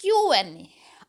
Q&A,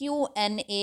Q&A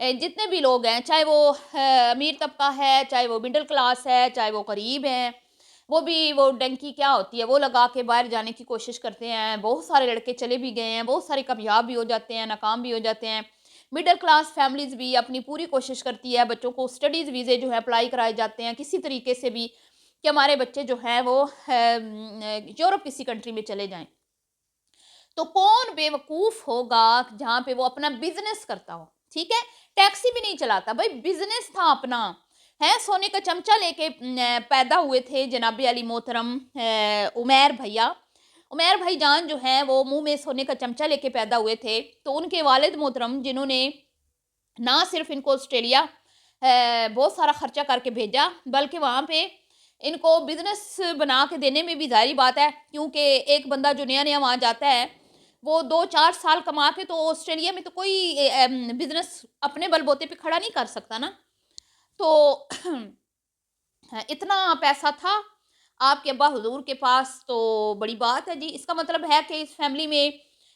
جتنے بھی لوگ ہیں، چاہے وہ امیر طبقہ ہے، چاہے وہ مڈل کلاس ہے، چاہے وہ غریب ہیں، وہ بھی وہ ڈنکی کیا ہوتی ہے وہ لگا کے باہر جانے کی کوشش کرتے ہیں. بہت سارے لڑکے چلے بھی گئے ہیں، بہت سارے کامیاب بھی ہو جاتے ہیں، ناکام بھی ہو جاتے ہیں. مڈل کلاس فیملیز بھی اپنی پوری کوشش کرتی ہے، بچوں کو اسٹڈیز ویزے جو ہے اپلائی کرائے جاتے ہیں کسی طریقے سے بھی کہ ہمارے بچے جو ہیں وہ یورپ کسی کنٹری میں چلے جائیں. تو کون بے وقوف ہوگا جہاں پہ وہ اپنا بزنس کرتا ہو؟ ٹھیک ہے، ٹیکسی بھی نہیں چلاتا بھائی، بزنس تھا اپنا ہے. سونے کا چمچہ لے کے پیدا ہوئے تھے جناب علی محترم عمیر بھیا. عمیر بھائی جان جو ہیں وہ منہ میں سونے کا چمچہ لے کے پیدا ہوئے تھے. تو ان کے والد محترم جنہوں نے نہ صرف ان کو آسٹریلیا بہت سارا خرچہ کر کے بھیجا، بلکہ وہاں پہ ان کو بزنس بنا کے دینے میں بھی ظاہری بات ہے، کیونکہ ایک بندہ جو نیا نیا وہاں جاتا ہے وہ 2-4 سال کما کے تو آسٹریلیا میں تو کوئی بزنس اپنے بل بوتے پہ کھڑا نہیں کر سکتا نا. تو اتنا پیسہ تھا آپ کے ابا حضور کے پاس تو بڑی بات ہے جی. اس کا مطلب ہے کہ اس فیملی میں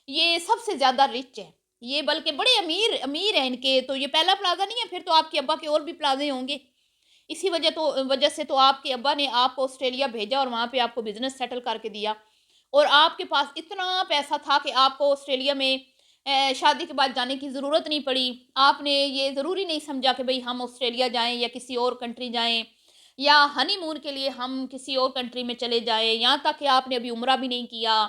یہ سب سے زیادہ رچ ہے، یہ بلکہ بڑے امیر ہیں ان کے. تو یہ پہلا پلازا نہیں ہے، پھر تو آپ کے ابا کے اور بھی پلازے ہوں گے. اسی وجہ سے تو آپ کے ابا نے آپ کو آسٹریلیا بھیجا اور وہاں پہ آپ کو بزنس سیٹل کر کے دیا. اور آپ کے پاس اتنا پیسہ تھا کہ آپ کو آسٹریلیا میں شادی کے بعد جانے کی ضرورت نہیں پڑی. آپ نے یہ ضروری نہیں سمجھا کہ بھئی ہم آسٹریلیا جائیں یا کسی اور کنٹری جائیں یا ہنی مون کے لیے ہم کسی اور کنٹری میں چلے جائیں. یہاں تک کہ آپ نے ابھی عمرہ بھی نہیں کیا،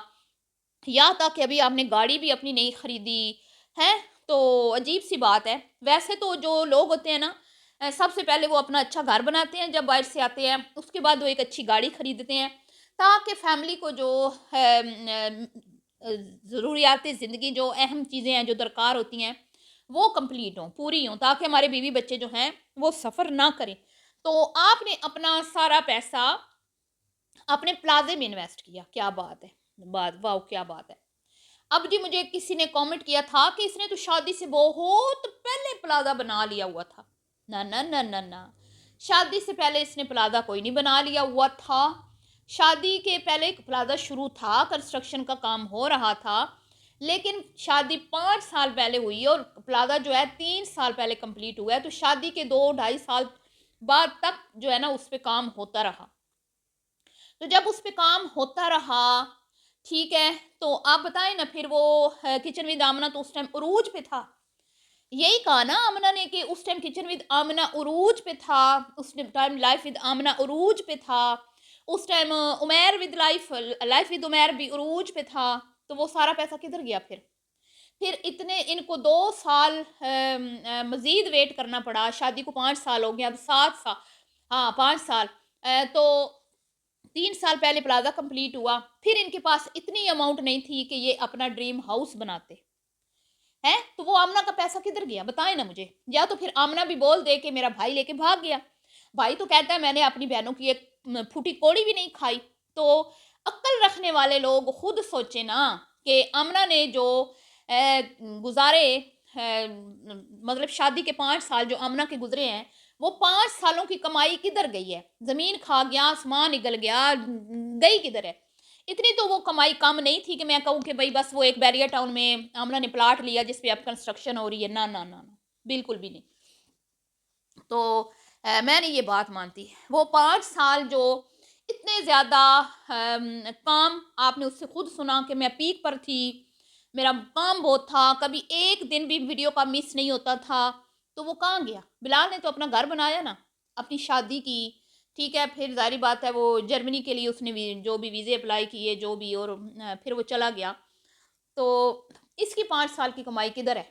یہاں تک کہ ابھی آپ نے گاڑی بھی اپنی نہیں خریدی ہے. تو عجیب سی بات ہے. ویسے تو جو لوگ ہوتے ہیں نا، سب سے پہلے وہ اپنا اچھا گھر بناتے ہیں جب باہر سے آتے ہیں، اس کے بعد وہ ایک اچھی گاڑی خریدتے ہیں تاکہ فیملی کو جو ضروریات زندگی، جو اہم چیزیں ہیں جو درکار ہوتی ہیں وہ کمپلیٹ ہوں، پوری ہوں، تاکہ ہمارے بیوی بچے جو ہیں وہ سفر نہ کریں. تو آپ نے اپنا سارا پیسہ اپنے پلازے میں انویسٹ کیا. کیا بات ہے، واو کیا بات ہے. اب جی مجھے کسی نے کامنٹ کیا تھا کہ اس نے تو شادی سے بہت پہلے پلازا بنا لیا ہوا تھا. نہ نہ نہ نہ نہ، شادی سے پہلے اس نے پلازا کوئی نہیں بنا لیا ہوا تھا. شادی کے پہلے ایک پلازا شروع تھا، کنسٹرکشن کا کام ہو رہا تھا، لیکن شادی 5 سال پہلے ہوئی اور پلازا جو ہے 3 سال پہلے کمپلیٹ ہوا ہے. تو شادی کے 2-2.5 سال بعد تک جو ہے نا اس پہ کام ہوتا رہا. تو جب اس پہ کام ہوتا رہا، ٹھیک ہے، تو آپ بتائیں نا پھر وہ کچن ود آمنہ تو اس ٹائم عروج پہ تھا. یہی کہا نا آمنہ نے کہ اس ٹائم کچن ود آمنہ عروج پہ تھا، اس ٹائم لائف ود آمنہ عروج پہ تھا، اس time Umair with life with Umair بھی عروج پہ تھا. تو وہ سارا پیسہ کدھر گیا پھر اتنے ان کو 2 سال مزید ویٹ کرنا پڑا. شادی کو 5 سال ہو گیا، اب 7 سال، ہاں 5 سال. تو 3 سال پہلے پلازا کمپلیٹ ہوا. پھر ان کے پاس اتنی اماؤنٹ نہیں تھی کہ یہ اپنا ڈریم ہاؤس بناتے ہیں. تو وہ آمنہ کا پیسہ کدھر گیا بتائیں نا مجھے. یا تو پھر آمنہ بھی بول دے کہ میرا بھائی لے کے بھاگ گیا. بھائی تو کہتا ہے میں نے اپنی بہنوں کی ایک پھوٹی کوڑی بھی نہیں کھائی. تو عقل رکھنے والے لوگ خود سوچے نا کہ آمنہ نے جو گزارے مطلب شادی کے 5 سال جو آمنہ کے گزرے ہیں، وہ 5 سالوں کی کمائی کدھر گئی ہے؟ زمین کھا گیا، آسمان نگل گیا، گئی کدھر ہے؟ اتنی تو وہ کمائی کم نہیں تھی کہ میں کہوں کہ بھئی بس وہ ایک بیریا ٹاؤن میں آمنہ نے پلاٹ لیا جس پہ اب کنسٹرکشن ہو رہی ہے. نہ نہ نہ، بالکل بھی نہیں. تو میں نہیں یہ بات مانتی. وہ 5 سال جو اتنے زیادہ کام آپ نے اس سے خود سنا کہ میں پیک پر تھی، میرا کام بہت تھا، کبھی ایک دن بھی ویڈیو کا مس نہیں ہوتا تھا. تو وہ کہاں گیا؟ بلال نے تو اپنا گھر بنایا نا، اپنی شادی کی، ٹھیک ہے، پھر ظاہری بات ہے وہ جرمنی کے لیے اس نے جو بھی ویزے اپلائی کیے جو بھی، اور پھر وہ چلا گیا. تو اس کی 5 سال کی کمائی کدھر ہے؟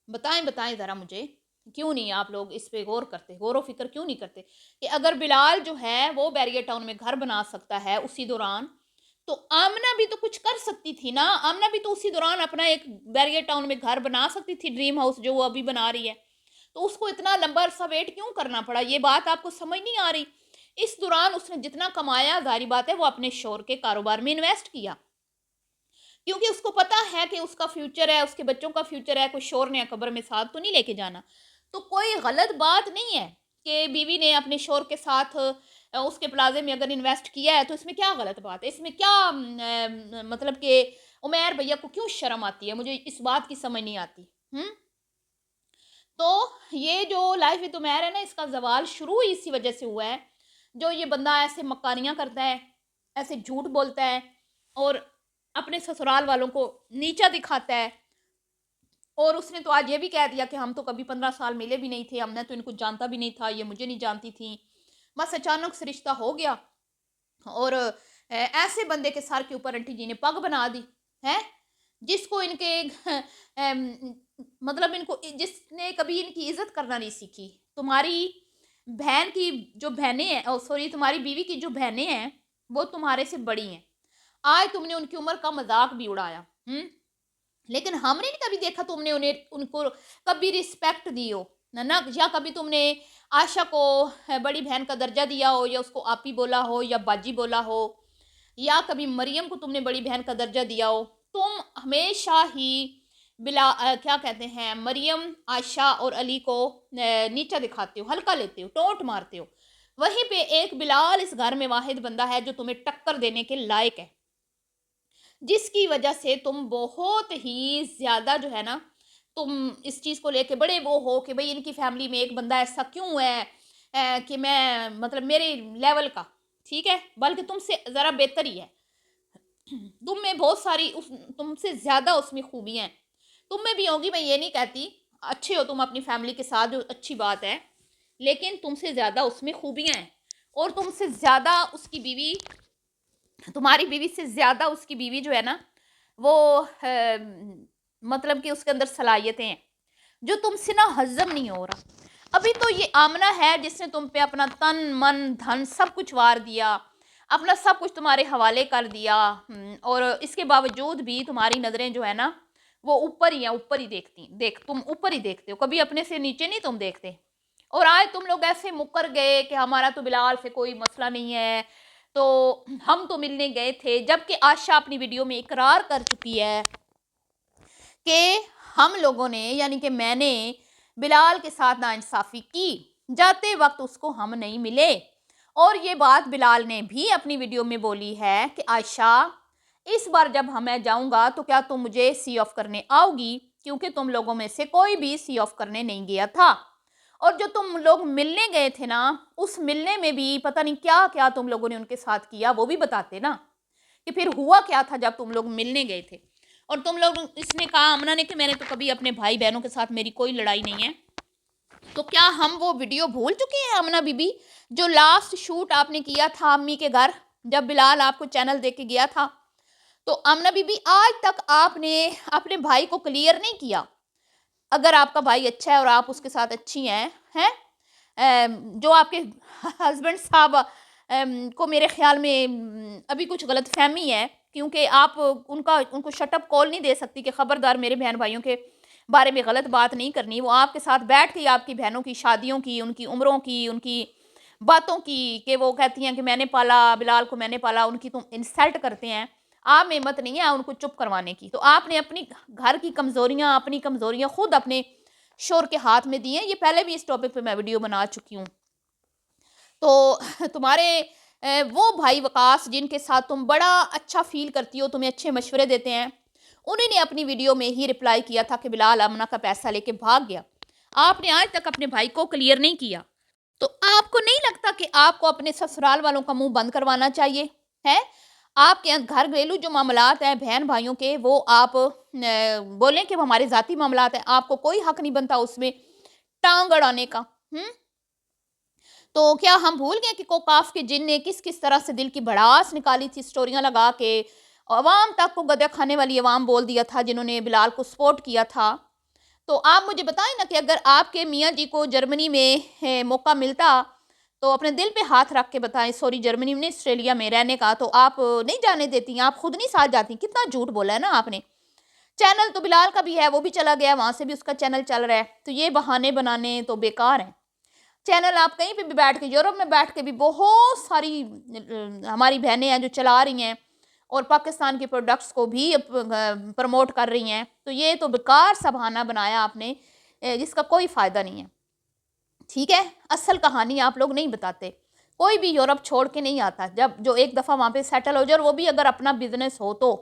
بتائیں ذرا مجھے. کیوں نہیں آپ لوگ اس پہ غور کرتے، غور و فکر کیوں نہیں کرتے کہ اگر بلال جو ہے وہ بیریا ٹاؤن میں گھر بنا سکتا ہے اسی دوران، تو آمنہ بھی تو کچھ کر سکتی تھی نا. آمنہ بھی تو اسی دوران اپنا ایک بیریا ٹاؤن میں گھر بنا سکتی تھی، ڈریم ہاؤس جو وہ ابھی بنا رہی ہے. تو اس کو اتنا لمبا عرصہ ویٹ کیوں کرنا پڑا؟ یہ بات آپ کو سمجھ نہیں آ رہی. اس دوران اس نے جتنا کمایا ظاہری بات ہے وہ اپنے شوہر کے کاروبار میں انویسٹ کیا، کیونکہ اس کو پتا ہے کہ اس کا فیوچر ہے، اس کے بچوں کا فیوچر ہے. کوئی شوہر نے قبر میں ساتھ تو نہیں لے کے جانا. تو کوئی غلط بات نہیں ہے کہ بیوی نے اپنے شوہر کے ساتھ اس کے پلازے میں اگر انویسٹ کیا ہے تو اس میں کیا غلط بات ہے؟ اس میں کیا مطلب کہ عمیر بھیا کو کیوں شرم آتی ہے؟ مجھے اس بات کی سمجھ نہیں آتی. یہ جو لائف وتھ عمیر ہے نا، اس کا زوال شروع ہی اسی وجہ سے ہوا ہے، جو یہ بندہ ایسے مکاریاں کرتا ہے، ایسے جھوٹ بولتا ہے اور اپنے سسرال والوں کو نیچا دکھاتا ہے. اور اس نے تو آج یہ بھی کہہ دیا کہ ہم تو کبھی 15 سال ملے بھی نہیں تھے، ہم نے تو ان کو جانتا بھی نہیں تھا، یہ مجھے نہیں جانتی تھیں، بس اچانک سے رشتہ ہو گیا. اور ایسے بندے کے سر کے اوپر انٹی جی نے پگ بنا دی ہے، جس کو ان کے مطلب ان کو، جس نے کبھی ان کی عزت کرنا نہیں سیکھی. تمہاری بہن کی جو بہنیں ہیں، سوری تمہاری بیوی کی جو بہنیں ہیں وہ تمہارے سے بڑی ہیں. آج تم نے ان کی عمر کا مذاق بھی اڑایا، لیکن ہم نے نہیں کبھی دیکھا تم نے ان کو کبھی رسپیکٹ دی ہو نا، یا کبھی تم نے عائشہ کو بڑی بہن کا درجہ دیا ہو، یا اس کو آپی بولا ہو، یا باجی بولا ہو، یا کبھی مریم کو تم نے بڑی بہن کا درجہ دیا ہو. تم ہمیشہ ہی کیا کہتے ہیں، مریم، عائشہ اور علی کو نیچا دکھاتے ہو، ہلکا لیتے ہو، ٹونٹ مارتے ہو. وہیں پہ ایک بلال اس گھر میں واحد بندہ ہے جو تمہیں ٹکر دینے کے لائق ہے، جس کی وجہ سے تم بہت ہی زیادہ جو ہے نا، تم اس چیز کو لے کے بڑے وہ ہو کہ بھئی ان کی فیملی میں ایک بندہ ایسا کیوں ہے کہ میں مطلب میرے لیول کا، ٹھیک ہے، بلکہ تم سے ذرا بہتر ہی ہے. تم میں بہت ساری تم سے زیادہ اس میں خوبیاں ہیں، تم میں بھی ہوگی، میں یہ نہیں کہتی، اچھے ہو تم اپنی فیملی کے ساتھ، جو اچھی بات ہے، لیکن تم سے زیادہ اس میں خوبیاں ہیں. اور تم سے زیادہ اس کی بیوی، تمہاری بیوی سے زیادہ اس کی بیوی جو ہے نا، وہ مطلب کہ اس کے اندر صلاحیتیں ہیں جو تم سے نہ ہضم نہیں ہو رہا. ابھی تو یہ آمنہ ہے جس نے تم پہ اپنا تن من دھن سب کچھ وار دیا، اپنا سب کچھ تمہارے حوالے کر دیا، اور اس کے باوجود بھی تمہاری نظریں جو ہے نا وہ اوپر ہی ہیں، اوپر ہی تم اوپر ہی دیکھتے ہو، کبھی اپنے سے نیچے نہیں تم دیکھتے. اور آج تم لوگ ایسے مکر گئے کہ ہمارا تو بلال سے کوئی مسئلہ نہیں ہے، تو ہم تو ملنے گئے تھے، جبکہ عائشہ اپنی ویڈیو میں اقرار کر چکی ہے کہ ہم لوگوں نے، یعنی کہ میں نے بلال کے ساتھ ناانصافی کی، جاتے وقت اس کو ہم نہیں ملے. اور یہ بات بلال نے بھی اپنی ویڈیو میں بولی ہے کہ عائشہ اس بار جب میں جاؤں گا تو کیا تم مجھے سی آف کرنے آؤ گی، کیونکہ تم لوگوں میں سے کوئی بھی سی آف کرنے نہیں گیا تھا. اور جو تم لوگ ملنے گئے تھے نا، اس ملنے میں بھی پتہ نہیں کیا کیا تم لوگوں نے ان کے ساتھ کیا، وہ بھی بتاتے نا کہ پھر ہوا کیا تھا جب تم لوگ ملنے گئے تھے. اور تم لوگ، اس نے کہا آمنہ نے کہ میں نے تو کبھی اپنے بھائی بہنوں کے ساتھ میری کوئی لڑائی نہیں ہے. تو کیا ہم وہ ویڈیو بھول چکے ہیں آمنہ بی بی، جو لاسٹ شوٹ آپ نے کیا تھا امی کے گھر، جب بلال آپ کو چینل دے کے گیا تھا؟ تو آمنہ بی بی آج تک آپ نے اپنے بھائی کو کلیئر نہیں کیا. اگر آپ کا بھائی اچھا ہے اور آپ اس کے ساتھ اچھی ہیں، جو آپ کے ہسبینڈ صاحب کو میرے خیال میں ابھی کچھ غلط فہمی ہے، کیونکہ آپ ان کو شٹ اپ کال نہیں دے سکتی کہ خبردار میرے بہن بھائیوں کے بارے میں غلط بات نہیں کرنی. وہ آپ کے ساتھ بیٹھ کے آپ کی بہنوں کی شادیوں کی، ان کی عمروں کی، ان کی باتوں کی، کہ وہ کہتی ہیں کہ میں نے پالا بلال کو، میں نے پالا، ان کی تم انسلٹ کرتے ہیں. آپ میں ہمت نہیں ہے ان کو چپ کروانے کی. تو آپ نے اپنی گھر کی کمزوریاں، اپنی کمزوریاں خود اپنے شور کے ہاتھ میں دی ہیں. یہ پہلے بھی اس ٹاپک پہ میں ویڈیو بنا چکی ہوں. تو تمہارے وہ بھائی وقاص جن کے ساتھ تم بڑا اچھا فیل کرتی ہو، تمہیں اچھے مشورے دیتے ہیں، انہیں نے اپنی ویڈیو میں ہی رپلائی کیا تھا کہ بلال آمنہ کا پیسہ لے کے بھاگ گیا. آپ نے آج تک اپنے بھائی کو کلیئر نہیں کیا. تو آپ کو نہیں لگتا کہ آپ کو اپنے سسرال والوں کا منہ بند کروانا چاہیے ہے؟ آپ کے گھر گھریلو جو معاملات ہیں بہن بھائیوں کے، وہ آپ بولیں کہ وہ ہمارے ذاتی معاملات ہیں، آپ کو کوئی حق نہیں بنتا اس میں ٹانگ اڑانے کا. تو کیا ہم بھول گئے کہ کوکاف کے جن نے کس کس طرح سے دل کی بھڑاس نکالی تھی، سٹوریاں لگا کے عوام تک کو گدے کھانے والی عوام بول دیا تھا جنہوں نے بلال کو سپورٹ کیا تھا. تو آپ مجھے بتائیں نا کہ اگر آپ کے میاں جی کو جرمنی میں موقع ملتا تو اپنے دل پہ ہاتھ رکھ کے بتائیں، سوری جرمنی میں آسٹریلیا میں رہنے کا، تو آپ نہیں جانے دیتی، آپ خود نہیں ساتھ جاتی. کتنا جھوٹ بولا ہے نا آپ نے. چینل تو بلال کا بھی ہے، وہ بھی چلا گیا، وہاں سے بھی اس کا چینل چل رہا ہے. تو یہ بہانے بنانے تو بیکار ہیں. چینل آپ کہیں پہ بھی بیٹھ کے، یورپ میں بیٹھ کے بھی بہت ساری ہماری بہنیں ہیں جو چلا رہی ہیں اور پاکستان کے پروڈکٹس کو بھی پروموٹ کر رہی ہیں. تو یہ تو بیکار سا بہانہ بنایا آپ نے، جس کا کوئی فائدہ نہیں ہے. ٹھیک ہے، اصل کہانی آپ لوگ نہیں بتاتے. کوئی بھی یورپ چھوڑ کے نہیں آتا جب جو ایک دفعہ وہاں پہ سیٹل ہو جائے، اور وہ بھی اگر اپنا بزنس ہو تو.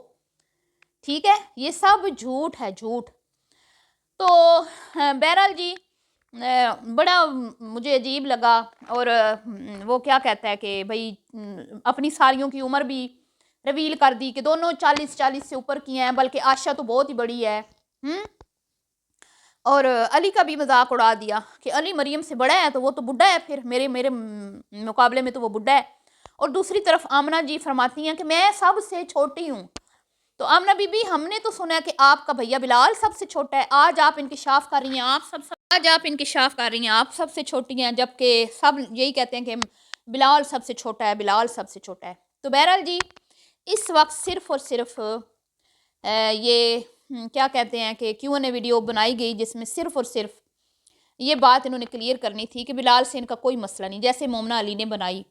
ٹھیک ہے، یہ سب جھوٹ ہے، جھوٹ. تو بہرحال جی، بڑا مجھے عجیب لگا، اور وہ کیا کہتا ہے کہ بھئی اپنی ساریوں کی عمر بھی ریویل کر دی کہ دونوں 40 سے اوپر کی ہیں، بلکہ عائشہ تو بہت ہی بڑی ہے۔ اور علی کا بھی مذاق اڑا دیا کہ علی مریم سے بڑا ہے تو وہ تو بڈھا ہے، پھر میرے مقابلے میں تو وہ بڈھا ہے۔ اور دوسری طرف آمنہ جی فرماتی ہیں کہ میں سب سے چھوٹی ہوں۔ تو آمنہ بی بی، ہم نے تو سنا ہے کہ آپ کا بھیا بلال سب سے چھوٹا ہے، آج آپ انکشاف کر رہی ہیں آپ سب سے چھوٹی ہیں، جبکہ سب یہی کہتے ہیں کہ بلال سب سے چھوٹا ہے، بلال سب سے چھوٹا ہے۔ تو بہرحال جی، اس وقت صرف اور صرف یہ کیا کہتے ہیں کہ کیوں نے ویڈیو بنائی گئی، جس میں صرف اور صرف یہ بات انہوں نے کلیئر کرنی تھی کہ بلال سے ان کا کوئی مسئلہ نہیں، جیسے مومنہ علی نے بنائی،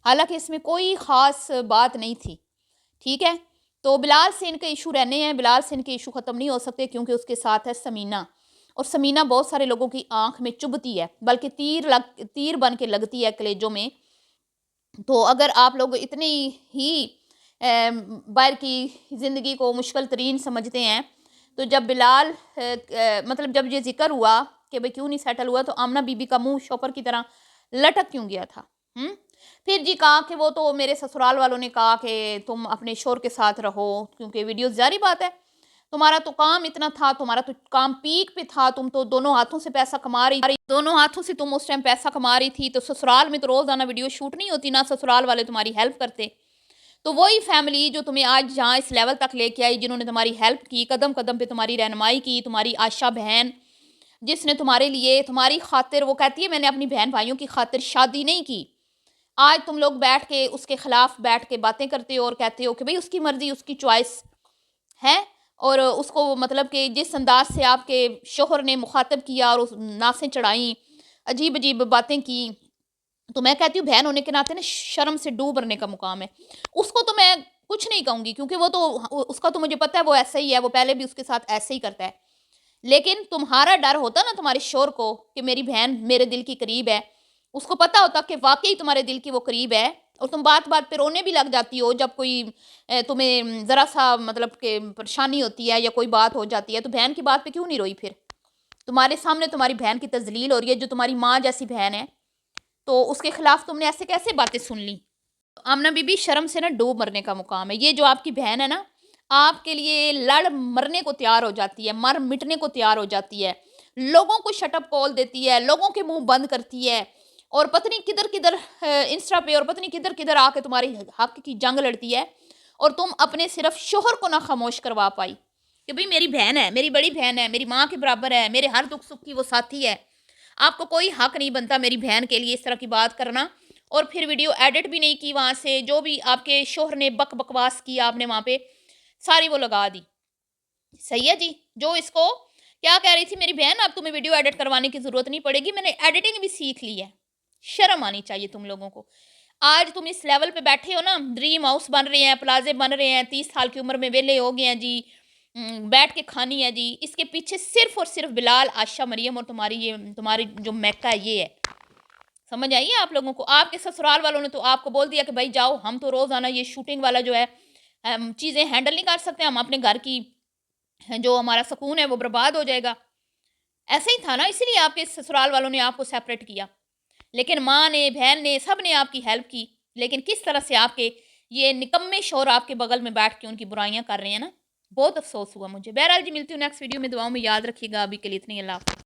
حالانکہ اس میں کوئی خاص بات نہیں تھی، ٹھیک ہے۔ تو بلال سے ان کے ایشو رہنے ہیں، بلال سے ان کے ایشو ختم نہیں ہو سکتے، کیونکہ اس کے ساتھ ہے سمینہ، اور سمینہ بہت سارے لوگوں کی آنکھ میں چبھتی ہے، بلکہ تیر بن کے لگتی ہے کلیجوں میں۔ تو اگر آپ لوگ اتنی ہی باہر کی زندگی کو مشکل ترین سمجھتے ہیں، تو جب بلال مطلب جب یہ ذکر ہوا کہ بھئی کیوں نہیں سیٹل ہوا، تو آمنہ بی بی کا منہ شوپر کی طرح لٹک کیوں گیا تھا؟ پھر جی کہا کہ وہ تو میرے سسرال والوں نے کہا کہ تم اپنے شوہر کے ساتھ رہو، کیونکہ ویڈیو ظاہری بات ہے، تمہارا تو کام اتنا تھا، تمہارا تو کام پیک پہ تھا، تم تو دونوں ہاتھوں سے پیسہ کما رہی، دونوں ہاتھوں سے تم اس ٹائم پیسہ کما رہی تھی، تو سسرال میں تو روزانہ ویڈیو شوٹ نہیں ہوتی، نہ سسرال والے تمہاری ہیلپ کرتے۔ تو وہی فیملی جو تمہیں آج جہاں اس لیول تک لے کے آئی، جنہوں نے تمہاری ہیلپ کی، قدم قدم پہ تمہاری رہنمائی کی، تمہاری عائشہ بہن، جس نے تمہارے لیے تمہاری خاطر، وہ کہتی ہے میں نے اپنی بہن بھائیوں کی خاطر شادی نہیں کی، آج تم لوگ بیٹھ کے اس کے خلاف بیٹھ کے باتیں کرتے ہو اور کہتے ہو کہ بھئی اس کی مرضی، اس کی چوائس ہے، اور اس کو مطلب کہ جس انداز سے آپ کے شوہر نے مخاطب کیا اور ناسیں چڑھائیں، عجیب عجیب باتیں کی، تو میں کہتی ہوں بہن ہونے کے ناطے نا شرم سے ڈوب مرنے کا مقام ہے۔ اس کو تو میں کچھ نہیں کہوں گی، کیونکہ وہ تو اس کا تو مجھے پتا ہے وہ ایسا ہی ہے، وہ پہلے بھی اس کے ساتھ ایسے ہی کرتا ہے، لیکن تمہارا ڈر ہوتا نا تمہارے شوہر کو کہ میری بہن میرے دل کی قریب ہے، اس کو پتا ہوتا کہ واقعی تمہارے دل کی وہ قریب ہے، اور تم بات بات پہ رونے بھی لگ جاتی ہو جب کوئی تمہیں ذرا سا مطلب کہ پریشانی ہوتی ہے یا کوئی بات ہو جاتی ہے، تو بہن کی بات پہ کیوں نہیں روئی؟ پھر تمہارے سامنے تمہاری بہن کی تذلیل ہو رہی ہے، جو تمہاری ماں جیسی بہن ہے، تو اس کے خلاف تم نے ایسے کیسے باتیں سن لی؟ آمنہ بی بی، شرم سے نا ڈوب مرنے کا مقام ہے۔ یہ جو آپ کی بہن ہے نا، آپ کے لیے لڑ مرنے کو تیار ہو جاتی ہے، مر مٹنے کو تیار ہو جاتی ہے، لوگوں کو شٹ اپ کال دیتی ہے، لوگوں کے منہ بند کرتی ہے، اور پتنی کدھر کدھر انسٹا پہ اور پتنی کدھر کدھر آ کے تمہاری حق کی جنگ لڑتی ہے، اور تم اپنے صرف شوہر کو نہ خاموش کروا پائی کہ بھئی میری بہن ہے، میری بڑی بہن ہے، میری ماں کے برابر ہے، میرے ہر دکھ سکھ کی وہ ساتھی ہے، آپ کو کوئی حق نہیں بنتا میری بہن کے لیے اس طرح کی بات کرنا، اور پھر ویڈیو ایڈٹ بھی نہیں کی، وہاں سے جو بھی آپ کے شوہر نے بکواس کی آپ نے وہاں پہ ساری وہ لگا دی۔ صحیح ہے جی، جو اس کو کیا کہہ رہی تھی میری بہن، اب تمہیں ویڈیو ایڈٹ کروانے کی ضرورت نہیں پڑے گی، میں نے ایڈیٹنگ بھی سیکھ لی ہے۔ شرم آنی چاہیے تم لوگوں کو، آج تم اس لیول پہ بیٹھے ہو نا، ڈریم ہاؤس بن رہے ہیں، پلازے بن رہے ہیں، 30 سال کی عمر میں ویلے ہو گئے ہیں جی، بیٹھ کے کھانی ہے جی، اس کے پیچھے صرف اور صرف بلال، عائشہ مریم اور تمہاری جو میکا ہے، یہ ہے۔ سمجھ آئیے آپ لوگوں کو؟ آپ کے سسرال والوں نے تو آپ کو بول دیا کہ بھائی جاؤ، ہم تو روزانہ یہ شوٹنگ والا جو ہے چیزیں ہینڈل نہیں کر سکتے، ہم اپنے گھر کی جو ہمارا سکون ہے وہ برباد ہو جائے گا۔ ایسے ہی تھا نا، اسی لیے آپ کے سسرال والوں نے آپ کو سیپریٹ کیا، لیکن ماں نے، بہن نے، سب نے آپ کی ہیلپ کی، لیکن کس طرح سے آپ کے یہ نکمے شوہر آپ کے بغل میں بیٹھ کے ان کی برائیاں کر رہے ہیں نا، بہت افسوس ہوا مجھے۔ بہرحال جی، ملتی ہوں نیکسٹ ویڈیو میں، دعاؤں میں یاد رکھیے گا، ابھی کے لیے اتنی، اللہ حافظ۔